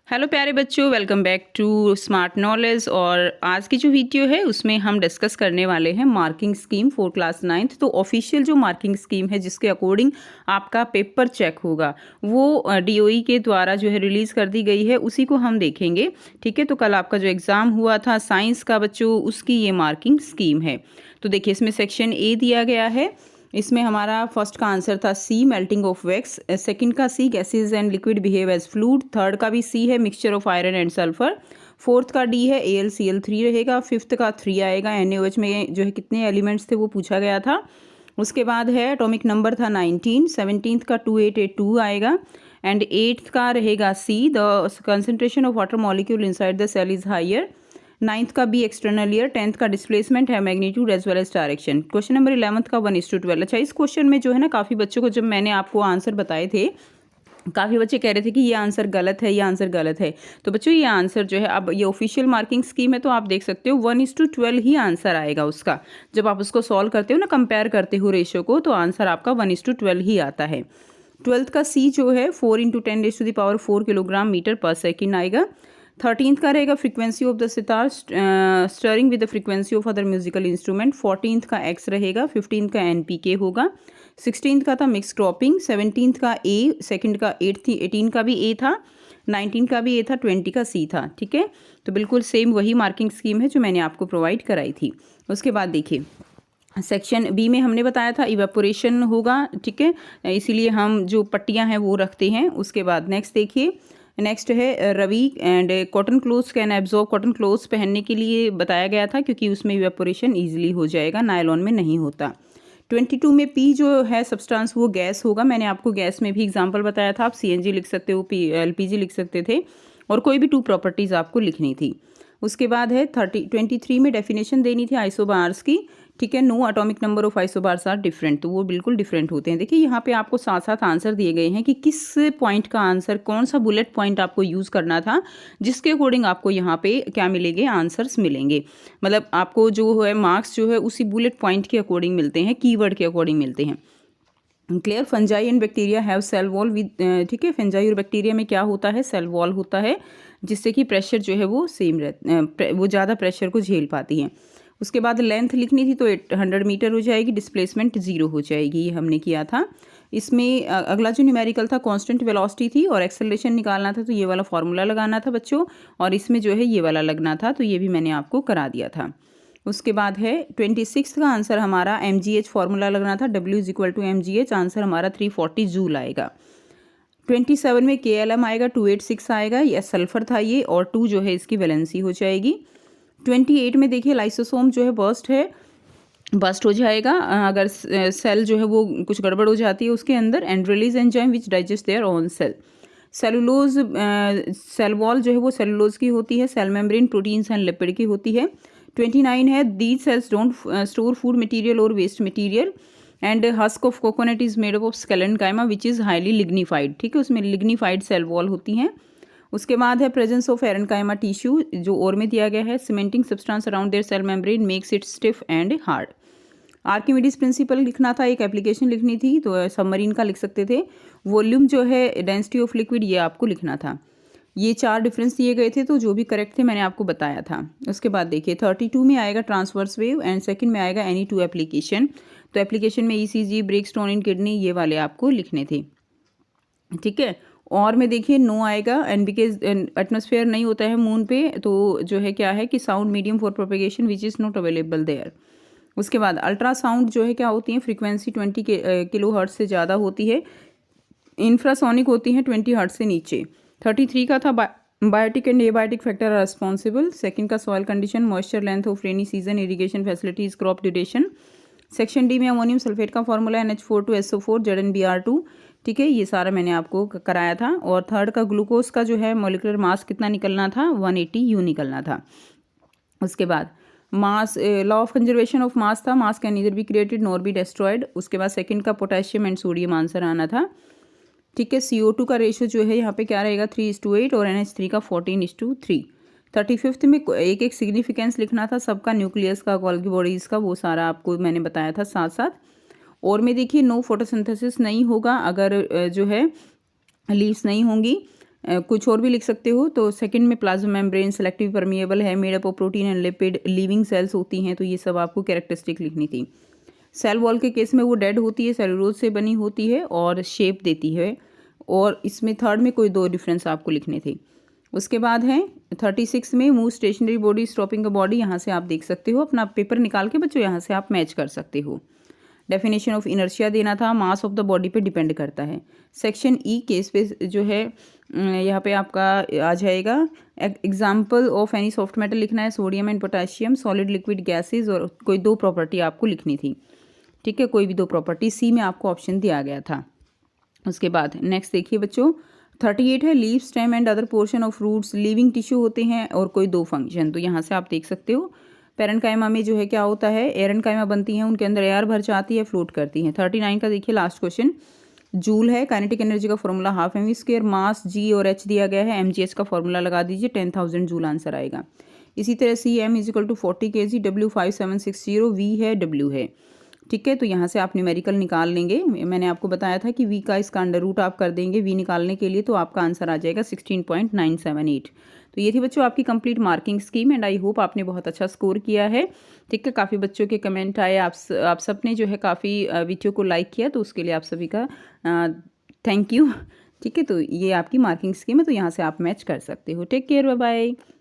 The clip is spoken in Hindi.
हेलो प्यारे बच्चों, welcome back to smart knowledge. और आज की जो वीडियो है उसमें हम डिस्कस करने वाले हैं marking scheme for class 9th। तो ऑफिशियल जो मार्किंग स्कीम है जिसके अकॉर्डिंग आपका पेपर चेक होगा वो डीओई के द्वारा जो है रिलीज़ कर दी गई है, उसी को हम देखेंगे। ठीक है, तो कल आपका जो एग्ज़ाम हुआ था साइंस का बच्चों, उसकी ये मार्किंग स्कीम है। तो देखिए, इसमें सेक्शन ए दिया गया है। इसमें हमारा फर्स्ट का आंसर था C, melting of wax. Second का C, gases and liquid behave as fluid. Third का भी सी है, mixture of iron and sulphur. Fourth का डी है, AlCl3 रहेगा। फिफ्थ का 3 आएगा। NaOH में जो है कितने एलिमेंट्स थे वो पूछा गया था। उसके बाद है एटॉमिक नंबर था 19। 17th का 2882 आएगा। एंड 8th का रहेगा C, the concentration of water molecule inside the cell is higher. 9th का बी, एक्सटर्नल ईयर। 10th का डिस्प्लेसमेंट है, magnitude as well as direction. Question number 11th का 1:12। अच्छा, इस क्वेश्चन में जो है ना, काफ़ी बच्चों को जब मैंने आपको आंसर बताए थे, काफ़ी बच्चे कह रहे थे कि ये आंसर गलत है, ये आंसर गलत है। तो बच्चों, ये आंसर जो है, अब ये ऑफिशियल मार्किंग स्कीम है तो आप देख सकते हो 1:12 ही आंसर आएगा उसका। जब आप उसको सॉल्व करते हो ना, कंपेयर करते हो रेशियो को, तो आंसर आपका 1:12 ही आता है। 12th का सी जो है 4 × 10⁻⁴ किलोग्राम मीटर पर सेकेंड आएगा। 13th का रहेगा frequency of the sitar stirring with the frequency of other musical instrument. 14th का एक्स रहेगा। 15th का NPK होगा। 16th का था मिक्स क्रॉपिंग। 17th का ए, सेकंड का 18 का भी ए था, 19 का भी ए था, 20 का सी था। ठीक है, तो बिल्कुल सेम वही मार्किंग स्कीम है जो मैंने आपको प्रोवाइड कराई थी। उसके बाद देखिए, सेक्शन बी में हमने बताया था इवेपोरेशन होगा। ठीक है, इसीलिए हम जो पट्टियां हैं वो रखते हैं। उसके बाद नेक्स्ट देखिए, नेक्स्ट है Ravi and cotton clothes can absorb. Cotton clothes पहनने के लिए बताया गया था क्योंकि उसमें इवेपोरेशन ईजिली हो जाएगा, नायलॉन में नहीं होता। 22 में पी जो है सब्सटेंस, वो गैस होगा। मैंने आपको गैस में भी एग्जांपल बताया था, आप CNG लिख सकते हो, LPG लिख सकते थे, और कोई भी 2 प्रॉपर्टीज़ आपको लिखनी थी। उसके बाद है 23 में डेफिनेशन देनी थी आइसोबार्स की। ठीक है, no atomic number of isobars are different, तो वो बिल्कुल डिफरेंट होते हैं। देखिए, यहाँ पे आपको साथ साथ आंसर दिए गए हैं कि किस पॉइंट का आंसर, कौन सा बुलेट पॉइंट आपको यूज़ करना था, जिसके अकॉर्डिंग आपको यहाँ पे क्या मिलेंगे, आंसर्स मिलेंगे। मतलब आपको जो है मार्क्स जो है उसी बुलेट पॉइंट के अकॉर्डिंग मिलते हैं, कीवर्ड के अकॉर्डिंग मिलते हैं। Clear, fungi and bacteria have cell wall with. ठीक है, फंजाई और बैक्टीरिया में क्या होता है, सेल वॉल होता है, जिससे कि प्रेशर जो है वो सेम वो ज़्यादा प्रेशर को झेल पाती हैं। उसके बाद लेंथ लिखनी थी तो 800 मीटर हो जाएगी, डिस्प्लेसमेंट 0 हो जाएगी, ये हमने किया था। इसमें अगला जो न्यूमेरिकल था कांस्टेंट वेलोसिटी थी, और एक्सेलरेशन निकालना था तो ये वाला फॉर्मूला लगाना था बच्चों, और इसमें जो है ये वाला लगना था, तो ये भी मैंने आपको करा दिया था। उसके बाद है 26 का आंसर हमारा MGH फॉर्मूला लगना था, W = MGH। आंसर हमारा 340 जूल आएगा। 27 में KLM आएगा, 286 आएगा, यह सल्फर था ये, और 2 जो है इसकी वैलेंसी हो जाएगी। 28 में देखिए लाइसोसोम जो है बस्ट हो जाएगा अगर सेल जो है वो कुछ गड़बड़ हो जाती है उसके अंदर, and release enzyme which digest their own cell. Cellulose, cell wall जो है वो सेलुलोज की होती है। Cell membrane proteins and lipid की होती है। 29 है, these cells don't store food material और waste material, and husk of coconut is made of sclerenchyma which is highly lignified. ठीक है, उसमें लिग्निफाइड सेल वॉल होती हैं। उसके बाद है प्रेजेंस ऑफ एरेनकाइमा टिश्यू, जो और में दिया गया है। Cementing substance around their cell membrane makes it stiff and hard. Archimedes principle लिखना था, एक एप्लीकेशन लिखनी थी, तो सबमरीन का लिख सकते थे। वॉल्यूम जो है, डेंसिटी ऑफ लिक्विड, ये आपको लिखना था। ये 4 डिफरेंस दिए गए थे, तो जो भी करेक्ट थे मैंने आपको बताया था। उसके बाद देखिए 32 में आएगा ट्रांसवर्स वेव, एंड सेकंड में आएगा एनी 2 एप्लीकेशन। तो एप्लीकेशन में ECG, break stone in kidney, ये वाले आपको लिखने थे। ठीक है, और में देखिए नो आएगा, एंड बिकॉज एटमॉस्फेयर नहीं होता है मून पे, तो जो है क्या है कि sound medium for propagation which is not available there. उसके बाद अल्ट्रासाउंड जो है क्या होती है, फ्रीक्वेंसी 20 किलो हर्ट्ज से ज़्यादा होती है। इंफ्रासोनिक होती हैं 20 हर्ट्ज से नीचे। 33 का था biotic and abiotic factor are responsible. Second का soil condition, moisture, length of rainy season, irrigation facilities, crop duration. Section D में अमोनियम सल्फेट का फॉर्मूला NH4 2SO4 ZnBr2। ठीक है, ये सारा मैंने आपको कराया था। और थर्ड का ग्लूकोज का जो है मोलिकुलर मास कितना निकलना था, 180 U निकलना था। उसके बाद mass, law of conservation of mass था, mass can neither be created nor be destroyed. उसके बाद सेकंड का पोटेशियम एंड सोडियम आंसर आना था। ठीक है, CO2 का रेशियो जो है यहाँ पे क्या रहेगा, 3:8, और NH3 का 14:3। 35th में एक एक सिग्निफिकेंस लिखना था सबका, न्यूक्लियस का, गोल्गी बॉडीज़ का, वो सारा आपको मैंने बताया था साथ साथ। और में देखिए नो फोटोसिंथेसिस नहीं होगा अगर जो है लीव्स नहीं होंगी। कुछ और भी लिख सकते हो। तो सेकंड में प्लाज्मा मेम्ब्रेन सेलेक्टिव परमिएबल है, made up of protein and lipid, living cells होती हैं, तो ये सब आपको कैरेक्टरिस्टिक लिखनी थी। सेल वॉल के केस में वो डेड होती है, सेलुलोज से बनी होती है और शेप देती है। और इसमें थर्ड में कोई दो डिफरेंस आपको लिखने थे। उसके बाद है 36 में move stationary body stopping a body, यहाँ से आप देख सकते हो, अपना पेपर निकाल के बच्चों यहाँ से आप मैच कर सकते हो। डेफिनेशन ऑफ इनर्शिया देना था, मास ऑफ द बॉडी पे डिपेंड करता है। सेक्शन ई केस पे जो है यहाँ पे आपका आ जाएगा example of any soft metal लिखना है, sodium and potassium, solid liquid gases, और कोई दो प्रॉपर्टी आपको लिखनी थी। ठीक है, कोई भी दो प्रॉपर्टी, सी में आपको ऑप्शन दिया गया था। उसके बाद नेक्स्ट देखिए बच्चों 38 है, leave stem and other portion of roots living tissue होते हैं और कोई दो फंक्शन, तो यहाँ से आप देख सकते हो पेरेंकाइमा में जो है क्या होता है, एरेनकाइमा बनती हैं, उनके अंदर एयर भर जाती है, फ्लोट करती हैं। 39 का देखिए लास्ट क्वेश्चन, जूल है, काइनेटिक एनर्जी का फॉर्मूला हाफ एम स्क्वायर, मास जी और एच दिया गया है, mgh का फॉर्मूला लगा दीजिए, 10,000 जूल आंसर आएगा। इसी तरह C M is equal to 40 kg, W 5760, V है, W है। ठीक है, तो यहाँ से आप न्यूमेरिकल निकाल लेंगे। मैंने आपको बताया था कि V का इसका अंडर रूट आप कर देंगे V निकालने के लिए, तो आपका आंसर आ जाएगा 16.978। तो ये थी बच्चों आपकी complete marking scheme and I hope आपने बहुत अच्छा स्कोर किया है। ठीक है, काफ़ी बच्चों के कमेंट आए, आप सब ने जो है काफ़ी वीडियो को लाइक किया, तो उसके लिए आप सभी का थैंक यू। ठीक है, तो ये आपकी मार्किंग स्कीम है, तो यहाँ से आप मैच कर सकते हो। Take care, bye bye.